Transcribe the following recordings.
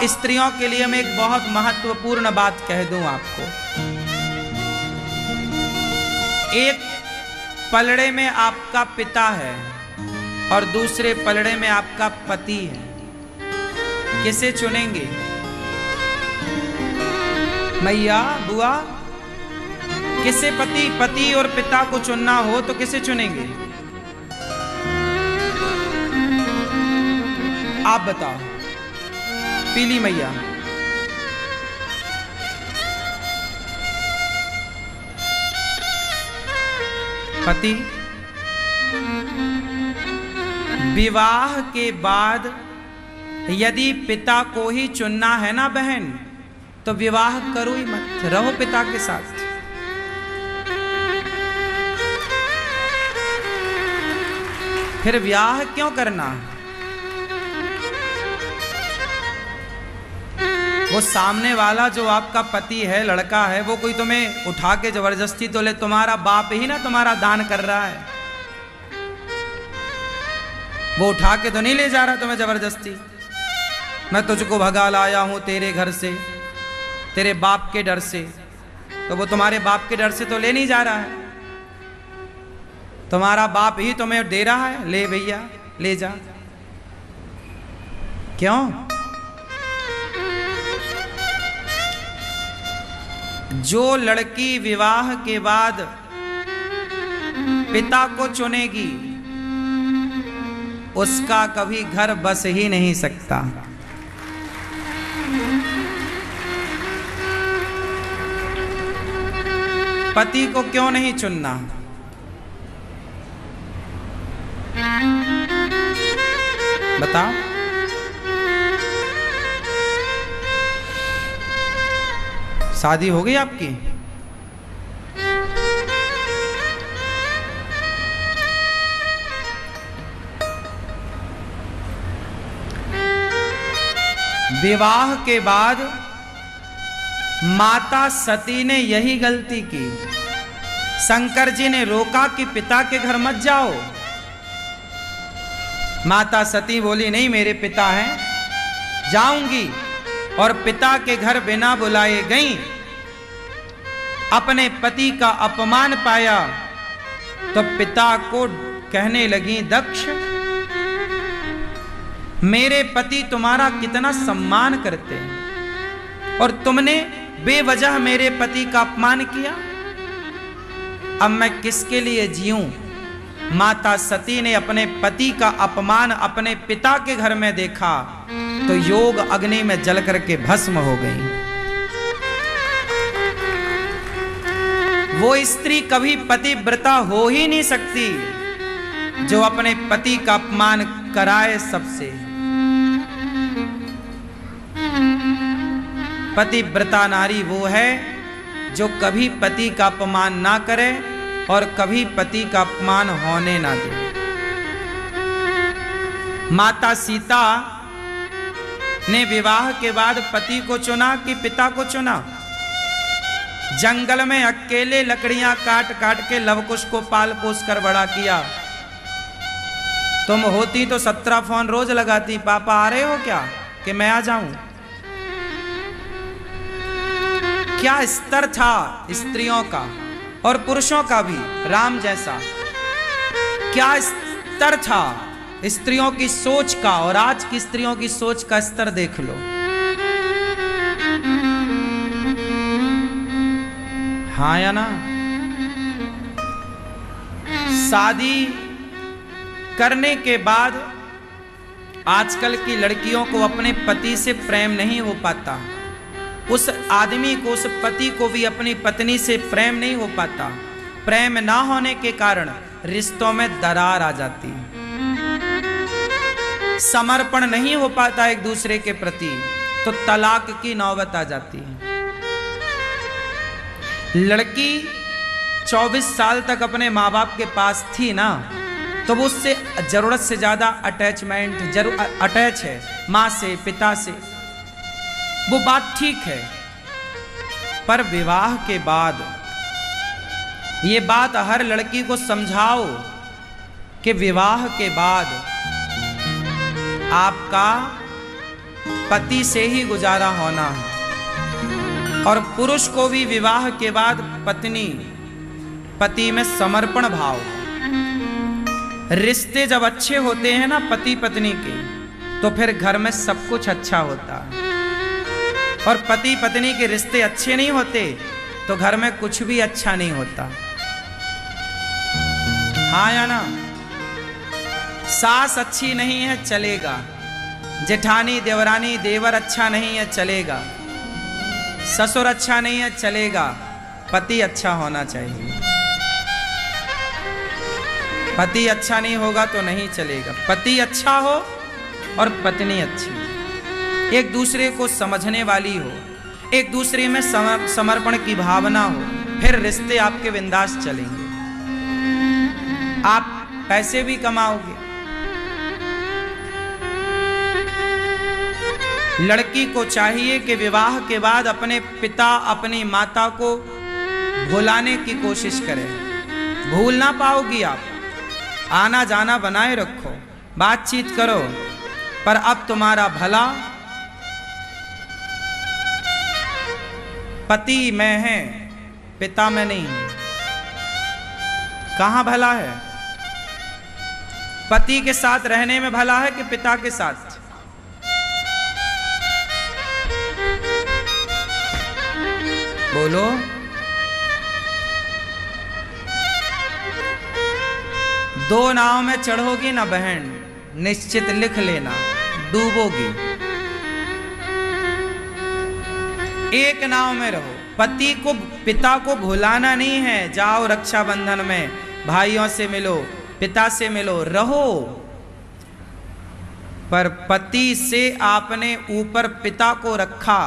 स्त्रियों के लिए मैं एक बहुत महत्वपूर्ण बात कह दूं आपको। एक पलड़े में आपका पिता है और दूसरे पलड़े में आपका पति है, किसे चुनेंगे? मैया, बुआ, किसे पति और पिता को चुनना हो तो किसे चुनेंगे? आप बताओ। पीली मैया। पति। विवाह के बाद यदि पिता को ही चुनना है ना बहन, तो विवाह करो ही मत, रहो पिता के साथ। फिर विवाह क्यों करना? वो सामने वाला जो आपका पति है, लड़का है, वो कोई तुम्हें उठा के जबरदस्ती तो ले, तुम्हारा बाप ही ना तुम्हारा दान कर रहा है। वो उठा के तो नहीं ले जा रहा तुम्हें जबरदस्ती। मैं तुझको भगा लाया हूं तेरे घर से, तेरे बाप के डर से। तो वो तुम्हारे बाप के डर से तो ले नहीं जा रहा है, तुम्हारा बाप ही तुम्हें दे रहा है, ले भैया ले जा। क्यों? जो लड़की विवाह के बाद पिता को चुनेगी, उसका कभी घर बस ही नहीं सकता। पति को क्यों नहीं चुनना? बताओ। शादी हो गई आपकी? विवाह के बाद माता सती ने यही गलती की। शंकर जी ने रोका कि पिता के घर मत जाओ। माता सती बोली नहीं, मेरे पिता हैं, जाऊंगी। और पिता के घर बिना बुलाए गई, अपने पति का अपमान पाया तो पिता को कहने लगी, दक्ष, मेरे पति तुम्हारा कितना सम्मान करते हैं और तुमने बेवजह मेरे पति का अपमान किया। अब मैं किसके लिए जीऊं? माता सती ने अपने पति का अपमान अपने पिता के घर में देखा तो योग अग्नि में जल करके भस्म हो गई। वो स्त्री कभी पतिव्रता हो ही नहीं सकती जो अपने पति का अपमान कराए सबसे। पतिव्रता नारी वो है जो कभी पति का अपमान ना करे और कभी पति का अपमान होने ना दे। माता सीता ने विवाह के बाद पति को चुना कि पिता को चुना? जंगल में अकेले लकड़ियां काट काट के लवकुश को पाल पोस कर बड़ा किया। तुम होती तो 17 फोन रोज लगाती, पापा आ रहे हो क्या, कि मैं आ जाऊं। क्या स्तर था स्त्रियों का और पुरुषों का भी, राम जैसा। क्या स्तर था स्त्रियों की सोच का, और आज की स्त्रियों की सोच का स्तर देख लो। हाँ या ना? शादी करने के बाद आजकल की लड़कियों को अपने पति से प्रेम नहीं हो पाता, उस आदमी को, उस पति को भी अपनी पत्नी से प्रेम नहीं हो पाता। प्रेम ना होने के कारण रिश्तों में दरार आ जाती है, समर्पण नहीं हो पाता एक दूसरे के प्रति, तो तलाक की नौबत आ जाती है। लड़की 24 साल तक अपने माँ बाप के पास थी ना, तो वो उससे जरूरत से ज्यादा अटैच है माँ से, पिता से, वो बात ठीक है। पर विवाह के बाद ये बात हर लड़की को समझाओ कि विवाह के बाद आपका पति से ही गुजारा होना है। और पुरुष को भी विवाह के बाद पति में समर्पण भाव। रिश्ते जब अच्छे होते हैं ना पति पत्नी के, तो फिर घर में सब कुछ अच्छा होता है। और पति पत्नी के रिश्ते अच्छे नहीं होते तो घर में कुछ भी अच्छा नहीं होता। हाँ या ना? सास अच्छी नहीं है चलेगा, जेठानी देवरानी देवर अच्छा नहीं है चलेगा, ससुर अच्छा नहीं है चलेगा, पति अच्छा होना चाहिए। पति अच्छा नहीं होगा तो नहीं चलेगा। पति अच्छा हो और पत्नी अच्छी, एक दूसरे को समझने वाली हो, एक दूसरे में समर्पण की भावना हो, फिर रिश्ते आपके बिंदास चलेंगे। आप पैसे भी कमाओगे। लड़की को चाहिए कि विवाह के बाद अपने पिता अपनी माता को भुलाने की कोशिश करे। भूल ना पाओगी आप। आना जाना बनाए रखो, बातचीत करो, पर अब तुम्हारा भला पति में है, पिता में नहीं। कहां भला है? पति के साथ रहने में भला है कि पिता के साथ? बोलो। दो नाव में चढ़ोगी ना बहन, निश्चित लिख लेना डूबोगी। एक नाव में रहो। पति को पिता को भुलाना नहीं है। जाओ रक्षाबंधन में भाइयों से मिलो, पिता से मिलो, रहो, पर पति से आपने ऊपर पिता को रखा,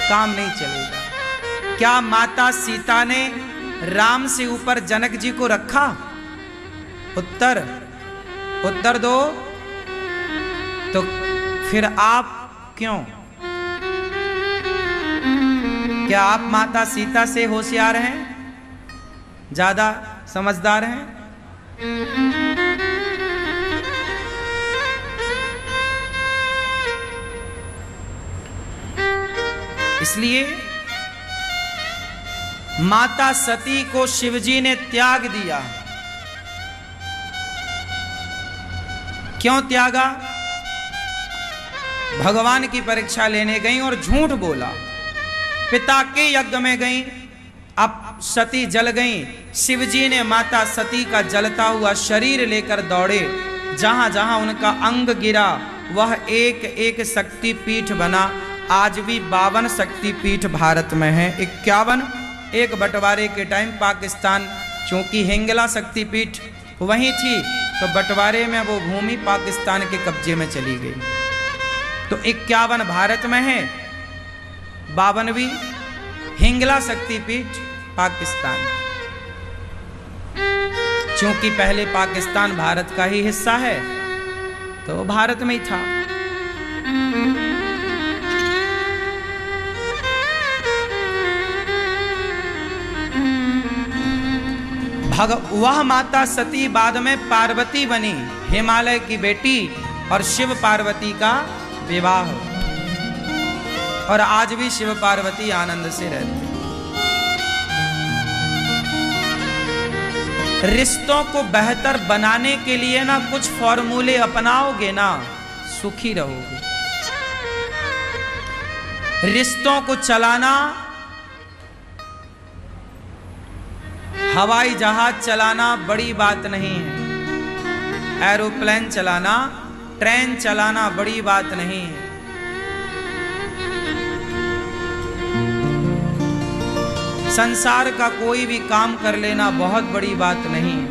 काम नहीं चलेगा। क्या माता सीता ने राम से ऊपर जनक जी को रखा? उत्तर दो। तो फिर आप क्यों? क्या आप माता सीता से होशियार हैं, ज्यादा समझदार हैं? इसलिए माता सती को शिवजी ने त्याग दिया। क्यों त्यागा? भगवान की परीक्षा लेने गई और झूठ बोला। पिता के यज्ञ में गई, अब सती जल गई। शिवजी ने माता सती का जलता हुआ शरीर लेकर दौड़े। जहां जहां उनका अंग गिरा वह एक एक शक्तिपीठ बना। आज भी 52 शक्तिपीठ भारत में है। 51 एक बंटवारे के टाइम पाकिस्तान, चूंकि हिंगला शक्तिपीठ वहीं थी तो बंटवारे में वो भूमि पाकिस्तान के कब्जे में चली गई। तो 51 भारत में है, 52वीं हिंगला शक्तिपीठ पाकिस्तान। चूंकि पहले पाकिस्तान भारत का ही हिस्सा है तो भारत में ही था। वह माता सती बाद में पार्वती बनी, हिमालय की बेटी, और शिव पार्वती का विवाह। और आज भी शिव पार्वती आनंद से रहते। रिश्तों को बेहतर बनाने के लिए ना कुछ फॉर्मूले अपनाओगे ना, सुखी रहोगे। रिश्तों को चलाना, हवाई जहाज चलाना बड़ी बात नहीं है। एरोप्लेन चलाना, ट्रेन चलाना बड़ी बात नहीं है। संसार का कोई भी काम कर लेना बहुत बड़ी बात नहीं है।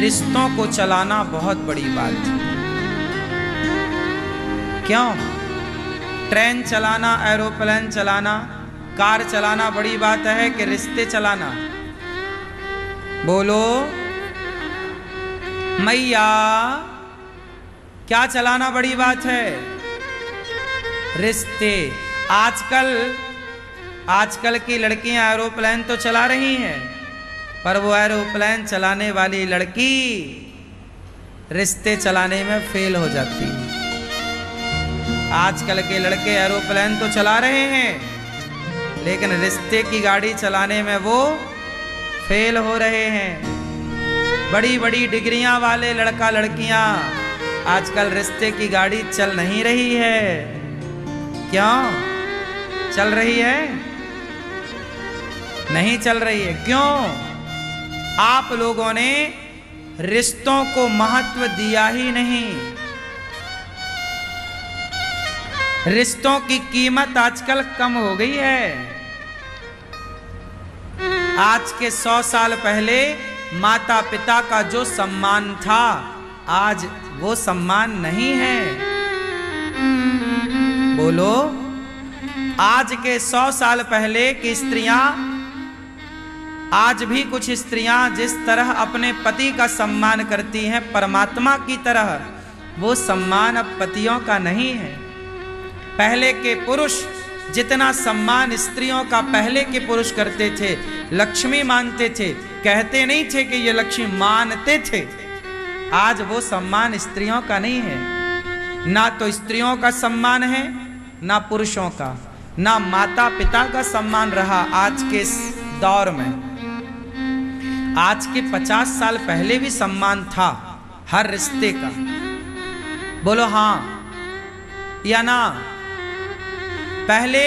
रिश्तों को चलाना बहुत बड़ी बात है। क्यों? ट्रेन चलाना, एरोप्लेन चलाना, कार चलाना बड़ी बात है कि रिश्ते चलाना? बोलो मैया, क्या चलाना बड़ी बात है? रिश्ते। आजकल की लड़कियां एरोप्लेन तो चला रही हैं, पर वो एरोप्लेन चलाने वाली लड़की रिश्ते चलाने में फेल हो जाती है। आजकल के लड़के एरोप्लेन तो चला रहे हैं, लेकिन रिश्ते की गाड़ी चलाने में वो फेल हो रहे हैं। बड़ी बड़ी डिग्रियां वाले लड़का लड़कियां आजकल रिश्ते की गाड़ी चल नहीं रही है। क्यों चल रही है? नहीं चल रही है। क्यों? आप लोगों ने रिश्तों को महत्व दिया ही नहीं। रिश्तों की कीमत आजकल कम हो गई है। आज के 100 साल पहले माता पिता का जो सम्मान था, आज वो सम्मान नहीं है। बोलो, आज के 100 साल पहले की स्त्रियां, आज भी कुछ स्त्रियां जिस तरह अपने पति का सम्मान करती हैं परमात्मा की तरह, वो सम्मान अब पतियों का नहीं है। पहले के पुरुष जितना सम्मान स्त्रियों का पहले के पुरुष करते थे, लक्ष्मी मानते थे, कहते नहीं थे कि ये लक्ष्मी, मानते थे। आज वो सम्मान स्त्रियों का नहीं है। ना तो स्त्रियों का सम्मान है, ना पुरुषों का, ना माता पिता का सम्मान रहा आज के इस दौर में। आज के 50 साल पहले भी सम्मान था हर रिश्ते का। बोलो हां या ना? पहले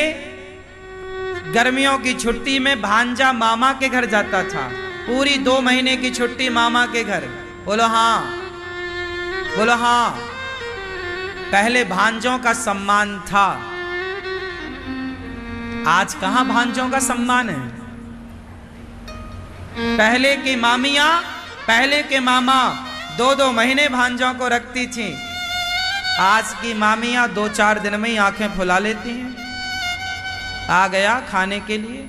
गर्मियों की छुट्टी में भांजा मामा के घर जाता था, पूरी 2 महीने की छुट्टी मामा के घर। बोलो हां, बोलो हां। पहले भांजों का सम्मान था। आज कहां भांजों का सम्मान है? पहले की मामियां, पहले के मामा 2-2 महीने भांजों को रखती थी। आज की मामियां 2-4 दिन में ही आंखें फुला लेती हैं। आ गया खाने के लिए,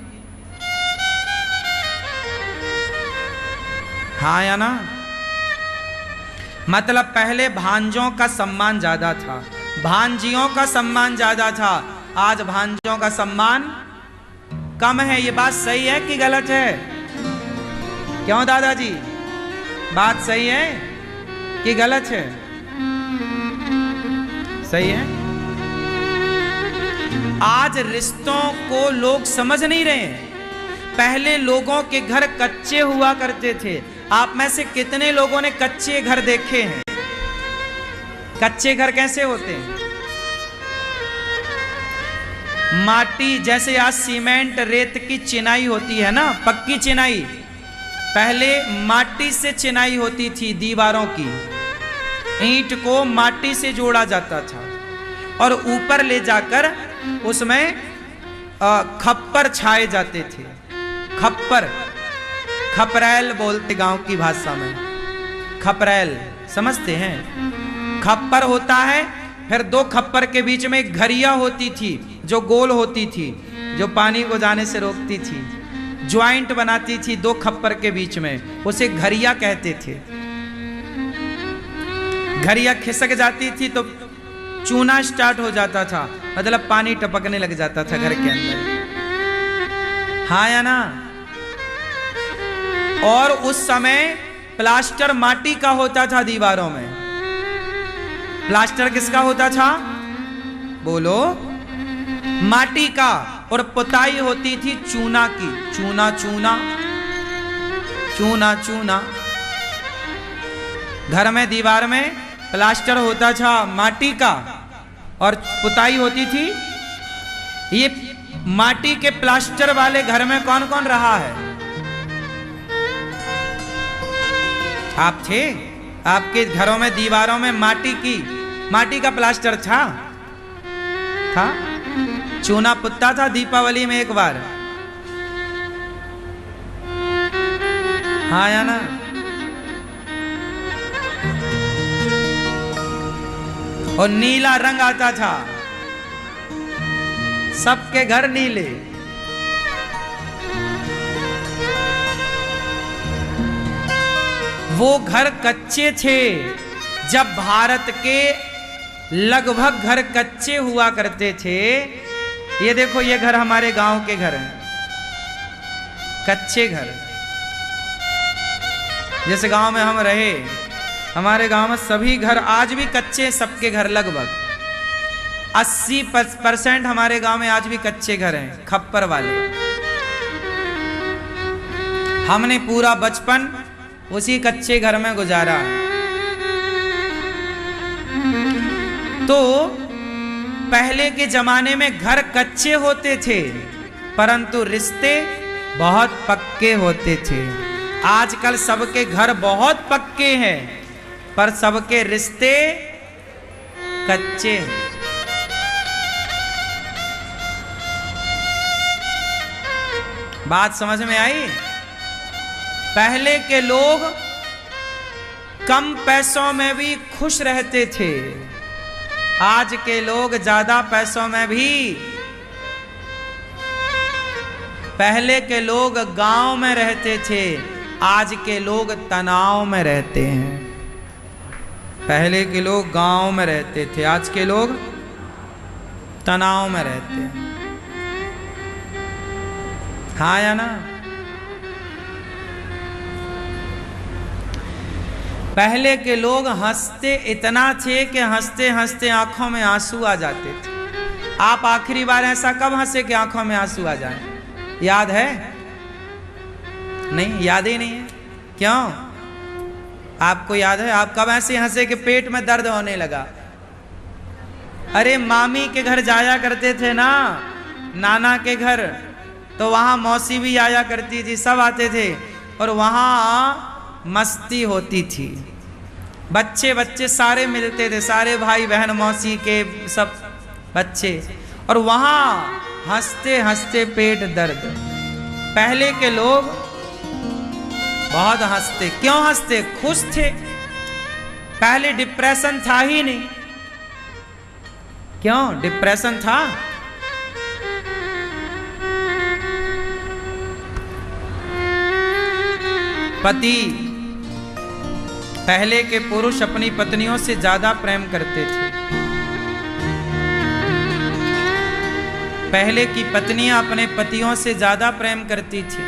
हाँ या ना? मतलब पहले भांजों का सम्मान ज्यादा था, भांजियों का सम्मान ज्यादा था। आज भांजों का सम्मान कम है। ये बात सही है कि गलत है? क्यों दादाजी, बात सही है कि गलत है? सही है। आज रिश्तों को लोग समझ नहीं रहे हैं। पहले लोगों के घर कच्चे हुआ करते थे। आप में से कितने लोगों ने कच्चे घर देखे हैं? कच्चे घर कैसे होते हैं? माटी, जैसे आज सीमेंट रेत की चिनाई होती है ना, पक्की चिनाई, पहले माटी से चिनाई होती थी। दीवारों की ईंट को माटी से जोड़ा जाता था और ऊपर ले जाकर उसमें खप्पर छाए जाते थे। खप्पर, खपरैल बोलते गांव की भाषा में, खपरैल समझते हैं? खप्पर होता है, फिर 2 खप्पर के बीच में एक घरिया होती थी जो गोल होती थी, जो पानी को जाने से रोकती थी, ज्वाइंट बनाती थी 2 खप्पर के बीच में, उसे घरिया कहते थे। घरिया खिसक जाती थी तो चूना स्टार्ट हो जाता था, मतलब पानी टपकने लग जाता था घर के अंदर, हाँ या ना? और उस समय प्लास्टर माटी का होता था दीवारों में। प्लास्टर किसका होता था? बोलो, माटी का। और पुताई होती थी चूना की, चूना चूना चूना चूना। घर में दीवार में प्लास्टर होता था माटी का और पुताई होती थी। ये माटी के प्लास्टर वाले घर में कौन कौन रहा है? आप थे? आपके घरों में दीवारों में माटी का प्लास्टर था? चूना पुत्ता था दीपावली में एक बार, हाँ या ना? और नीला रंग आता था, सबके घर नीले। वो घर कच्चे थे। जब भारत के लगभग घर कच्चे हुआ करते थे, ये देखो, ये घर हमारे गांव के घर हैं, कच्चे घर। जिस गांव में हम रहे, हमारे गांव में सभी घर आज भी कच्चे, सबके घर लगभग। 80% हमारे गांव में आज भी कच्चे घर हैं, खप्पर वाले। हमने पूरा बचपन उसी कच्चे घर में गुजारा। तो पहले के जमाने में घर कच्चे होते थे, परंतु रिश्ते बहुत पक्के होते थे। आजकल सबके घर बहुत पक्के हैं, पर सबके रिश्ते कच्चे हैं। बात समझ में आई? पहले के लोग कम पैसों में भी खुश रहते थे, आज के लोग ज्यादा पैसों में भी। पहले के लोग गांव में रहते थे, आज के लोग तनाव में रहते हैं। पहले के लोग गांव में रहते थे, आज के लोग तनाव में रहते हैं। हाँ या ना? पहले के लोग हंसते इतना थे कि हंसते हंसते आंखों में आंसू आ जाते थे। आप आखिरी बार ऐसा कब हंसे कि आंखों में आंसू आ जाए? याद है? नहीं, याद ही नहीं है। क्यों? आपको याद है? आप कब ऐसे हंसे कि पेट में दर्द होने लगा? अरे मामी के घर जाया करते थे ना, नाना के घर, तो वहां मौसी भी आया करती थी, सब आते थे और वहां मस्ती होती थी। बच्चे बच्चे सारे मिलते थे, सारे भाई बहन मौसी के सब बच्चे, और वहां हंसते हंसते पेट दर्द। पहले के लोग बहुत हंसते। क्यों हंसते? खुश थे। पहले डिप्रेशन था ही नहीं। क्यों डिप्रेशन था? पति, पहले के पुरुष अपनी पत्नियों से ज्यादा प्रेम करते थे। पहले की पत्नियां अपने पतियों से ज्यादा प्रेम करती थी।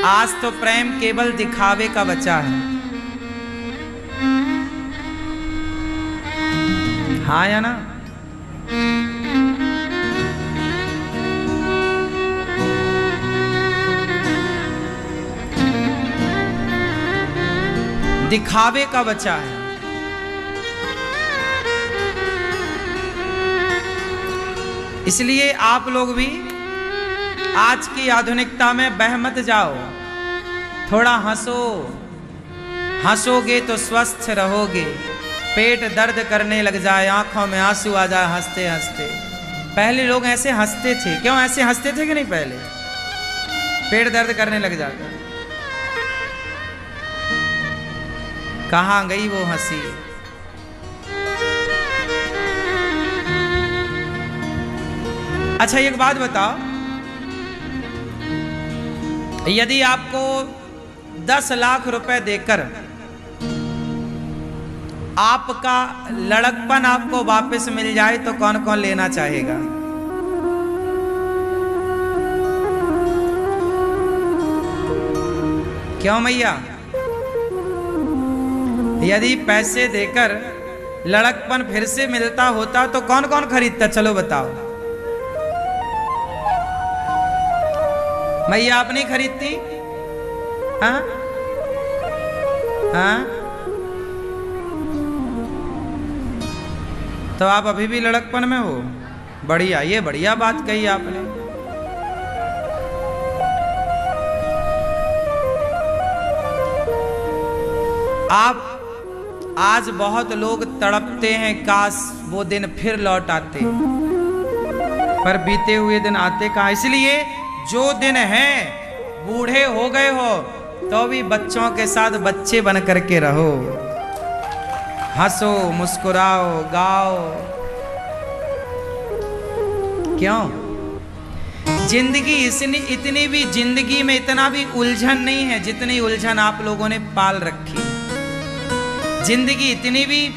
आज तो प्रेम केवल दिखावे का बचा है। हाँ या ना? दिखावे का बचा है। इसलिए आप लोग भी आज की आधुनिकता में बह मत जाओ। थोड़ा हंसो, हंसोगे तो स्वस्थ रहोगे। पेट दर्द करने लग जाए, आंखों में आंसू आ जाए हंसते हंसते। पहले लोग ऐसे हंसते थे। क्यों ऐसे हंसते थे कि नहीं? पहले पेट दर्द करने लग जाता। कहां गई वो हंसी? अच्छा एक बात बताओ, यदि आपको 10 लाख रुपए देकर आपका लड़कपन आपको वापस मिल जाए तो कौन कौन लेना चाहेगा? क्यों मैया? यदि पैसे देकर लड़कपन फिर से मिलता होता तो कौन कौन खरीदता? चलो बताओ। मैया आप नहीं खरीदती? हाँ हाँ, तो आप अभी भी लड़कपन में हो। बढ़िया, ये बढ़िया बात कही आपने। आप आज बहुत लोग तड़पते हैं, काश वो दिन फिर लौट आते, पर बीते हुए दिन आते कहाँ। इसलिए जो दिन है, बूढ़े हो गए हो तो भी बच्चों के साथ बच्चे बन करके रहो। हंसो, मुस्कुराओ, गाओ। क्यों? जिंदगी इतनी भी जिंदगी में इतना भी उलझन नहीं है जितनी उलझन आप लोगों ने पाल रखी। जिंदगी इतनी भी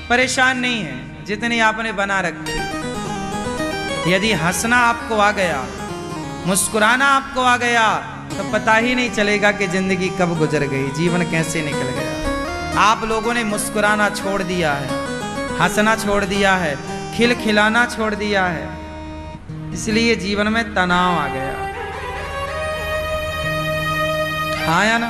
परेशान नहीं है जितनी आपने बना रखी। यदि हंसना आपको आ गया, मुस्कुराना आपको आ गया, तो पता ही नहीं चलेगा कि जिंदगी कब गुजर गई, जीवन कैसे निकल गया। आप लोगों ने मुस्कुराना छोड़ दिया है, हंसना छोड़ दिया है, खिलखिलाना छोड़ दिया है, इसलिए जीवन में तनाव आ गया। हाँ या ना?